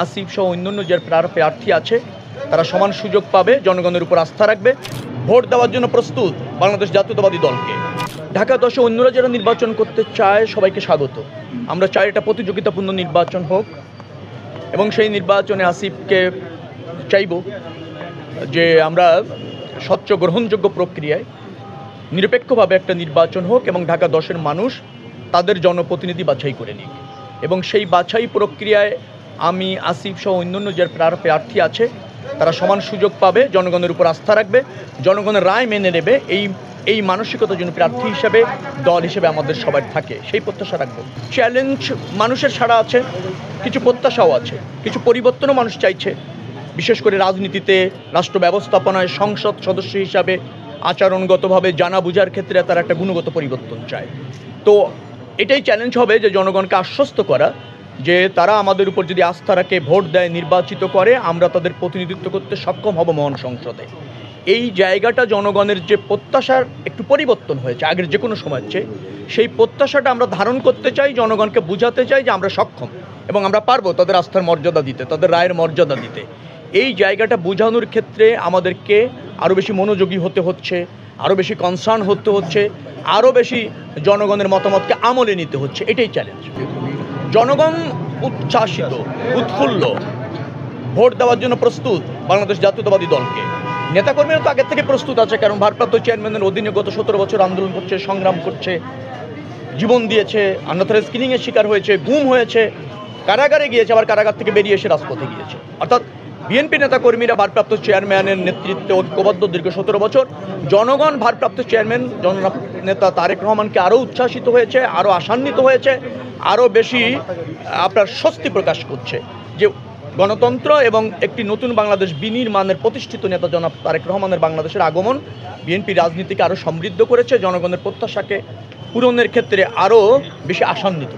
আসিফ সহ অন্যান্য যে প্রার্থী আছে তারা সমান সুযোগ পাবে, জনগণের উপর আস্থা রাখবে, ভোট দেওয়ার জন্য প্রস্তুত বাংলাদেশ জাতীয়তাবাদী দলকে। ঢাকা 10-এ অন্যরা যারা নির্বাচন করতে চায় সবাইকে স্বাগত। আমরা চাই এটা প্রতিযোগিতাপূর্ণ নির্বাচন হোক এবং সেই নির্বাচনে আসিফকে চাইব যে আমরা স্বচ্ছ গ্রহণযোগ্য প্রক্রিয়ায় নিরপেক্ষভাবে একটা নির্বাচন হোক এবং ঢাকা 10-এর মানুষ তাদের জনপ্রতিনিধি বাছাই করে নিক এবং সেই বাছাই প্রক্রিয়ায় আমি আসিফ সহ অন্যান্য যে প্রার্থী আছে তারা সমান সুযোগ পাবে, জনগণের উপর আস্থা রাখবে, জনগণের রায় মেনে নেবে। এই মানসিকতা যেন প্রার্থী হিসেবে দল হিসেবে আমাদের সবার থাকে, সেই প্রত্যাশা রাখবো। চ্যালেঞ্জ মানুষের ছাড়া আছে, কিছু প্রত্যাশাও আছে, কিছু পরিবর্তনও মানুষ চাইছে, বিশেষ করে রাজনীতিতে, রাষ্ট্র ব্যবস্থাপনায়, সংসদ সদস্য হিসাবে আচরণগতভাবে জানা বুঝার ক্ষেত্রে তারা একটা গুণগত পরিবর্তন চায়। তো এটাই চ্যালেঞ্জ হবে যে জনগণকে আশ্বস্ত করা যে তারা আমাদের উপর যদি আস্থা রাখে, ভোট দেয়, নির্বাচিত করে, আমরা তাদের প্রতিনিধিত্ব করতে সক্ষম হব মহান সংসদে। এই জায়গাটা জনগণের যে প্রত্যাশার একটু পরিবর্তন হয়েছে আগের যে কোনো সময়ের চেয়ে, সেই প্রত্যাশাটা আমরা ধারণ করতে চাই, জনগণকে বোঝাতে চাই যে আমরা সক্ষম এবং আমরা পারবো তাদের আস্থার মর্যাদা দিতে, তাদের রায়ের মর্যাদা দিতে। এই জায়গাটা বোঝানোর ক্ষেত্রে আমাদেরকে আরও বেশি মনোযোগী হতে হচ্ছে, আরও বেশি কনসার্ন হতে হচ্ছে, আরও বেশি জনগণের মতামতকে আমলে নিতে হচ্ছে। এটাই চ্যালেঞ্জ। জনগণ উচ্ছ্বাসিত, উৎফুল্ল, ভোট দেওয়ার জন্য প্রস্তুত বাংলাদেশ জাতীয়তাবাদী দলকে। নেতাকর্মীরা তো আগের থেকে প্রস্তুত আছে, কারণ ভারপ্রাপ্ত চেয়ারম্যানের অধীনে গত 17 বছর আন্দোলন করছে, সংগ্রাম করছে, জীবন দিয়েছে, অন্যথায় স্কিনিংয়ের শিকার হয়েছে, গুম হয়েছে, কারাগারে গিয়েছে, আবার কারাগার থেকে বেরিয়ে এসে রাজপথে গিয়েছে। অর্থাৎ বিএনপি নেতাকর্মীরা ভারপ্রাপ্ত চেয়ারম্যানের নেতৃত্বে ঐক্যবদ্ধ দীর্ঘ 17 বছর। জনগণ ভারপ্রাপ্ত চেয়ারম্যান জননেতা তারেক রহমানকে আরও উচ্ছ্বাসিত হয়েছে, আরও আশান্বিত হয়েছে, আরও বেশি আপনার স্বস্তি প্রকাশ করছে যে গণতন্ত্র এবং একটি নতুন বাংলাদেশ বিনির্মাণের প্রতিষ্ঠিত নেতা জনাব তারেক রহমানের বাংলাদেশের আগমন বিএনপি রাজনীতিকে আরও সমৃদ্ধ করেছে, জনগণের প্রত্যাশাকে পূরণের ক্ষেত্রে আরও বেশি আশান্বিত।